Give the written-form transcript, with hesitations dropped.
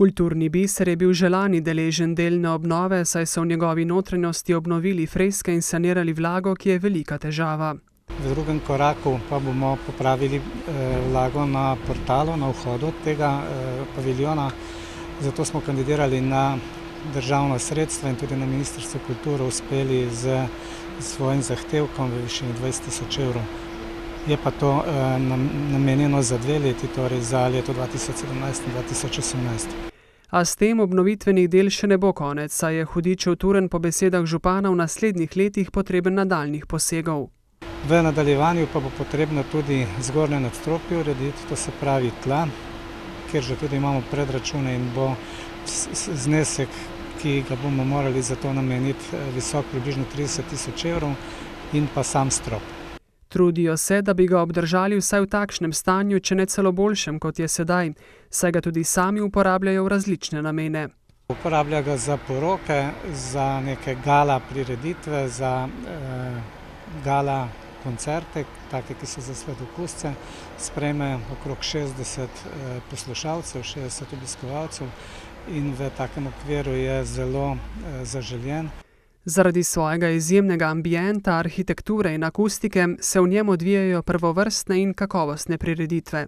Kulturni biser je bil že lani deležen delne obnove, saj so v njegovi notranjosti obnovili freske in sanirali vlago, ki je velika težava. V drugem koraku pa bomo popravili vlago na portalu, na vhodu tega paviljona. Zato smo kandidirali na državna sredstva in tudi na Ministrstvu kulture uspeli z svojim zahtevkom v višini 20.000 evrov. Je pa to namenjeno za 2 leti, torej za leto 2017 in 2018. A s tem obnovitvenih del še ne bo konec, saj je hudičev Turn po besedah župana v naslednjih letih potreben nadaljnjih posegov. V nadaljevanju pa bo potrebno tudi zgornje nadstropje urediti, to se pravi tla, kjer že tudi imamo predračune in bo znesek, ki ga bomo morali za to nameniti, visok približno 30.000 evrov in pa sam strop. Trudijo se, da bi ga obdržali vsaj v takšnem stanju, če ne celo boljšem, kot je sedaj, saj ga tudi sami uporabljajo v različne namene. Uporablja ga za poroke, za neke gala prireditve, za gala koncerte, take, ki so za sladokusce. Sprejme okrog 60 poslušalcev, 60 obiskovalcev in v takem okviru je zelo zaželjen. Zaradi svojega izjemnega ambienta, arhitekture in akustike se v njem odvijajo prvovrstne in kakovostne prireditve.